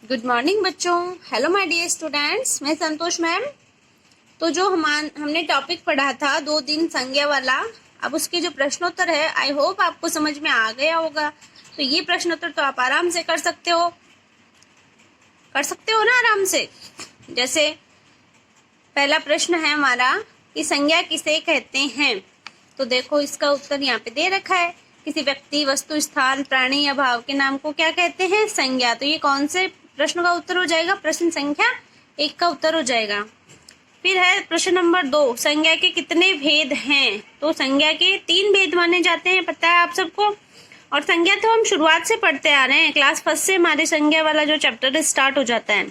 Good morning बच्चों। Hello my dear students, मैं संतोष ma'am. तो जो हमने टॉपिक पढ़ा था 2 दिन संज्ञा वाला, अब उसके जो प्रश्नोत्तर है आई होप आपको समझ में आ गया होगा। तो ये प्रश्नोत्तर तो आप आराम से कर सकते हो ना आराम से। जैसे पहला प्रश्न है हमारा कि संज्ञा किसे कहते हैं। तो देखो इसका उत्तर यहाँ पे दे रखा है, किसी व्यक्ति, वस्तु, स्थान, प्राणी या भाव के नाम को क्या कहते हैं, संज्ञा। तो ये कौन से प्रश्न का उत्तर हो जाएगा, प्रश्न संख्या 1 का उत्तर हो जाएगा। फिर है प्रश्न नंबर 2, संज्ञा के कितने भेद हैं। तो संज्ञा के 3 भेद माने जाते हैं, पता है आप सबको। और संज्ञा तो हम शुरुआत से पढ़ते आ रहे हैं, क्लास 1 से हमारे संज्ञा वाला जो चैप्टर स्टार्ट हो जाता है।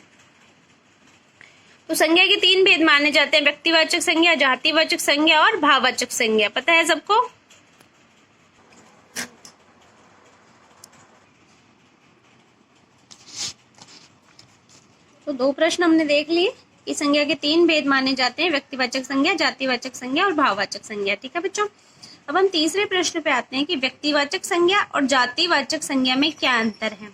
तो संज्ञा के 3 भेद माने जाते हैं, व्यक्तिवाचक संज्ञा, जातिवाचक संज्ञा और भाववाचक संज्ञा। पता है सबको। तो 2 प्रश्न हमने देख लिए कि संज्ञा के 3 भेद माने जाते हैं, व्यक्तिवाचक संज्ञा, जातिवाचक संज्ञा और भाववाचक संज्ञा। ठीक है बच्चों। अब हम तीसरे प्रश्न पे आते हैं कि व्यक्तिवाचक संज्ञा और जातिवाचक संज्ञा में क्या अंतर है।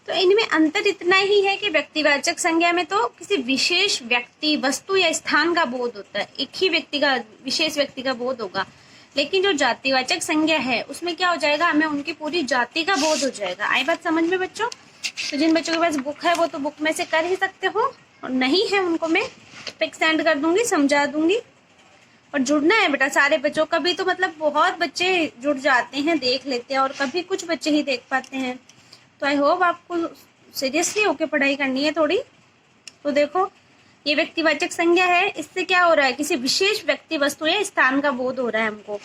तो इनमें अंतर इतना ही है कि व्यक्तिवाचक संज्ञा में तो किसी विशेष व्यक्ति, वस्तु या स्थान का बोध होता है, एक ही व्यक्ति का, विशेष व्यक्ति का बोध होगा। लेकिन जो जातिवाचक संज्ञा है उसमें क्या हो जाएगा, हमें उनकी पूरी जाति का बोध हो जाएगा। आई बात समझ में बच्चों। तो जिन बच्चों के पास बुक है वो तो बुक में से कर ही सकते हो, और नहीं है उनको मैं पिक सेंड कर दूंगी, समझा दूंगी। और जुड़ना है बेटा सारे बच्चों। कभी तो मतलब बहुत बच्चे जुड़ जाते हैं, देख लेते हैं, और कभी कुछ बच्चे ही देख पाते हैं। तो आई होप आपको सीरियसली होके पढ़ाई करनी है थोड़ी। तो देखो ये व्यक्तिवाचक संज्ञा है, इससे क्या हो रहा है, किसी विशेष व्यक्ति, वस्तु या स्थान का बोध हो रहा है हमको।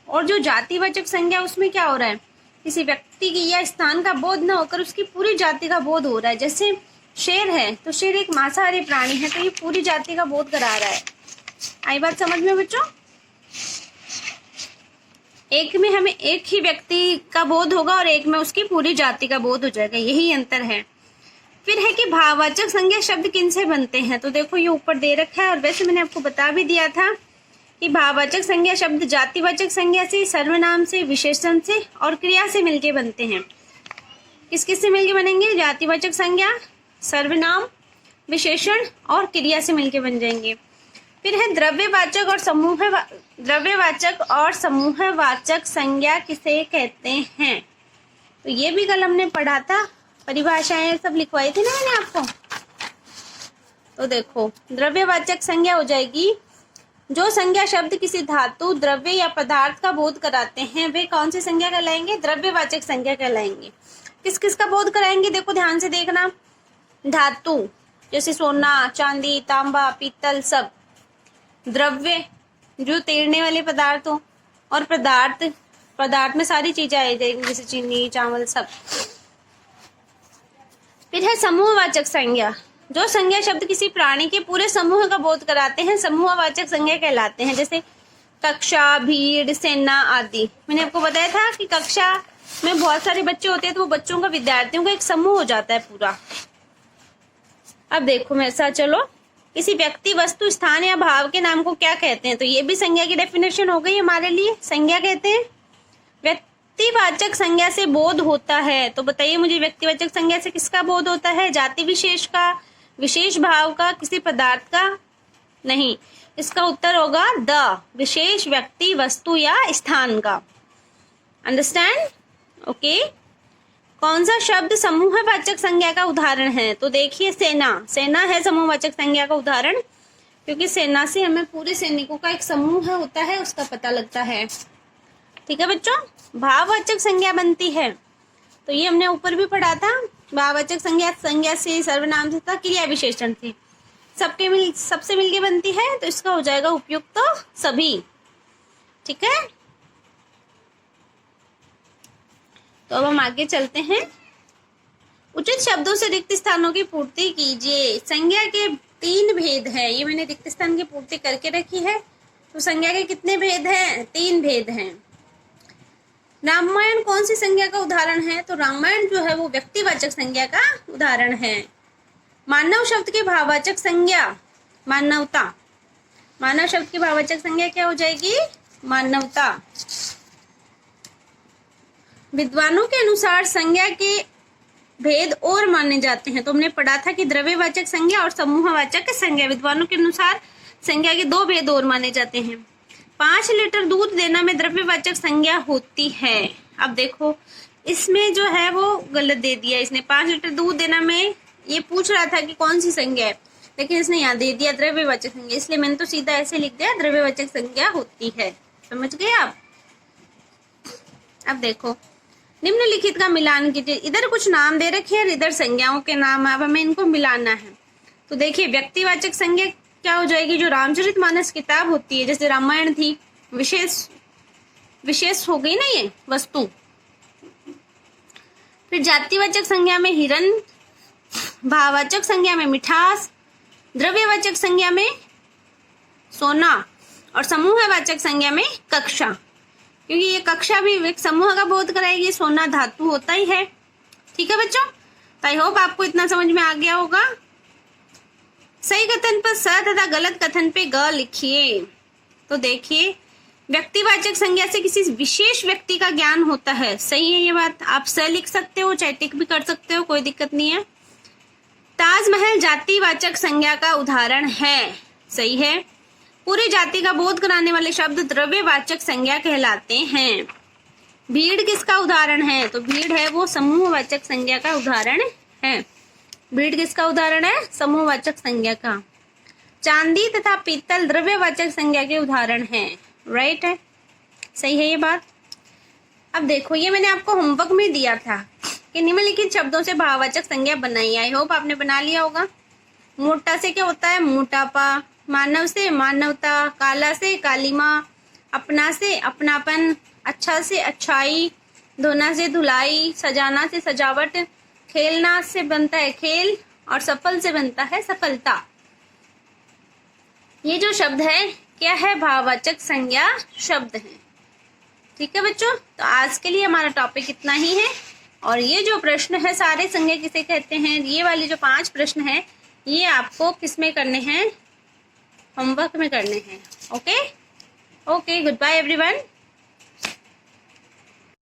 और जो जातिवाचक संज्ञा उसमें क्या हो रहा है, किसी व्यक्ति की या स्थान का बोध न होकर उसकी पूरी जाति का बोध हो रहा है। जैसे शेर है तो शेर एक मांसाहारी प्राणी है, तो ये पूरी जाति का बोध करा रहा है। आई बात समझ में बच्चों। एक में हमें एक ही व्यक्ति का बोध होगा और एक में उसकी पूरी जाति का बोध हो जाएगा, यही अंतर है। फिर है कि भाववाचक संज्ञा शब्द किन से बनते हैं। तो देखो ये ऊपर दे रखा है, और वैसे मैंने आपको बता भी दिया था कि भाववाचक संज्ञा शब्द जातिवाचक संज्ञा से, सर्वनाम से, विशेषण से और क्रिया से मिलके बनते हैं। किस किस से मिलके बनेंगे, जातिवाचक संज्ञा, सर्वनाम, विशेषण और क्रिया से मिलके बन जाएंगे। फिर है द्रव्यवाचक और समूहवाचक संज्ञा किसे कहते हैं। तो ये भी कल हमने पढ़ा था, परिभाषाएं सब लिखवाई थी ना मैंने आपको। तो देखो द्रव्यवाचक संज्ञा हो जाएगी जो संज्ञा शब्द किसी धातु, द्रव्य या पदार्थ का बोध कराते हैं, वे कौन सी संज्ञा कहलाएंगे, द्रव्यवाचक संज्ञा कहलाएंगे। किस किस का बोध कराएंगे, देखो ध्यान से देखना। धातु जैसे सोना, चांदी, तांबा, पीतल सब। द्रव्य जो तैरने वाले पदार्थ हो, और पदार्थ में सारी चीजें आ जाएंगी, जैसे चीनी, चावल सब। फिर है समूहवाचक संज्ञा, जो संज्ञा शब्द किसी प्राणी के पूरे समूह का बोध कराते हैं, समूहवाचक संज्ञा कहलाते हैं। जैसे कक्षा, भीड़, सेना आदि। मैंने आपको बताया था कि कक्षा में बहुत सारे बच्चे होते हैं, तो वो बच्चों का, विद्यार्थियों का एक समूह हो जाता है पूरा। अब देखो मेरे साथ चलो, किसी व्यक्ति, वस्तु, स्थान या भाव के नाम को क्या कहते हैं। तो ये भी संज्ञा की डेफिनेशन हो गई हमारे लिए। संज्ञा कहते हैं व्यक्तिवाचक संज्ञा से बोध होता है। तो बताइए मुझे, व्यक्तिवाचक संज्ञा से किसका बोध होता है, जाति विशेष का, विशेष भाव का, किसी पदार्थ का नहीं। इसका उत्तर होगा द, विशेष व्यक्ति, वस्तु या स्थान का। Understand, okay. कौन सा शब्द समूहवाचक संज्ञा का उदाहरण है। तो देखिए सेना है समूहवाचक संज्ञा का उदाहरण, क्योंकि सेना से हमें पूरे सैनिकों का एक समूह होता है उसका पता लगता है। ठीक है बच्चों। भाववाचक संज्ञा बनती है, तो ये हमने ऊपर भी पढ़ा था। भाववाचक संज्ञा से, सर्वनाम से, क्रिया विशेषण से, सबसे मिलके बनती है, तो इसका हो जाएगा उपयुक्त तो सभी। ठीक है। तो अब हम आगे चलते हैं। उचित शब्दों से रिक्त स्थानों की पूर्ति कीजिए। संज्ञा के 3 भेद है, ये मैंने रिक्त स्थान की पूर्ति करके रखी है। तो संज्ञा के कितने भेद हैं, 3 भेद हैं। रामायण कौन सी संज्ञा का उदाहरण है। तो रामायण जो है वो व्यक्तिवाचक संज्ञा का उदाहरण है। मानव शब्द के भाववाचक संज्ञा, मानवता। मानव शब्द की भाववाचक संज्ञा क्या हो जाएगी, मानवता। विद्वानों के अनुसार संज्ञा के भेद और माने जाते हैं। तो हमने पढ़ा था कि द्रव्यवाचक संज्ञा और समूहवाचक संज्ञा, विद्वानों के अनुसार संज्ञा के दो भेद और माने जाते हैं। 5 लीटर दूध देना में द्रव्यवाचक संज्ञा होती है। अब देखो इसमें जो है वो गलत दे दिया इसने। 5 लीटर दूध देना में ये पूछ रहा था कि कौन सी संज्ञा है, लेकिन इसने यहाँ दे दिया द्रव्यवाचक संज्ञा, इसलिए मैंने तो सीधा ऐसे लिख दिया द्रव्यवाचक संज्ञा होती है। समझ गए आप। अब देखो निम्नलिखित का मिलान कीजिए। इधर कुछ नाम दे रखे हैं, इधर संज्ञाओं के नाम, अब हमें इनको मिलाना है। तो देखिए व्यक्तिवाचक संज्ञा क्या हो जाएगी, जो रामचरितमानस किताब होती है, जैसे रामायण थी, विशेष हो गई ना ये वस्तु। फिर जातिवाचक संज्ञा में हिरण, भाववाचक संज्ञा में मिठास, द्रव्यवाचक संज्ञा में सोना और समूहवाचक संज्ञा में कक्षा, क्योंकि ये कक्षा भी एक समूह का बोध कराएगी, सोना धातु होता ही है। ठीक है बच्चों, तो आई होप आपको इतना समझ में आ गया होगा। सही कथन पर स तथा गलत कथन पे ग लिखिए। तो देखिए व्यक्तिवाचक संज्ञा से किसी विशेष व्यक्ति का ज्ञान होता है, सही है ये बात। आप स लिख सकते हो, चाहे टिक भी कर सकते हो, कोई दिक्कत नहीं है। ताजमहल जातिवाचक संज्ञा का उदाहरण है, सही है। पूरी जाति का बोध कराने वाले शब्द द्रव्यवाचक संज्ञा कहलाते हैं। भीड़ किसका उदाहरण है, तो भीड़ है वो समूहवाचक संज्ञा का उदाहरण है। भीड़ किसका उदाहरण है, समूहवाचक संज्ञा का। चांदी तथा पीतल द्रव्यवाचक संज्ञा के उदाहरण हैं, राइट है, सही है ये बात। अब देखो ये मैंने आपको होमवर्क में दिया था कि निम्नलिखित शब्दों से भाववाचक संज्ञा बनाई। आई होप आपने बना लिया होगा। मोटा से क्या होता है, मोटापा। मानव से मानवता। काला से कालीमा। अपना से अपनापन। अच्छा से अच्छाई। धोना से धुलाई। सजाना से सजावट। खेलना से बनता है खेल और सफल से बनता है सफलता। ये जो शब्द है क्या है, भाववाचक संज्ञा शब्द है। ठीक है बच्चों, तो आज के लिए हमारा टॉपिक इतना ही है। और ये जो प्रश्न है सारे संज्ञा किसे कहते हैं, ये वाले जो 5 प्रश्न है ये आपको किस में करने हैं, होमवर्क में करने हैं। Okay, good bye everyone.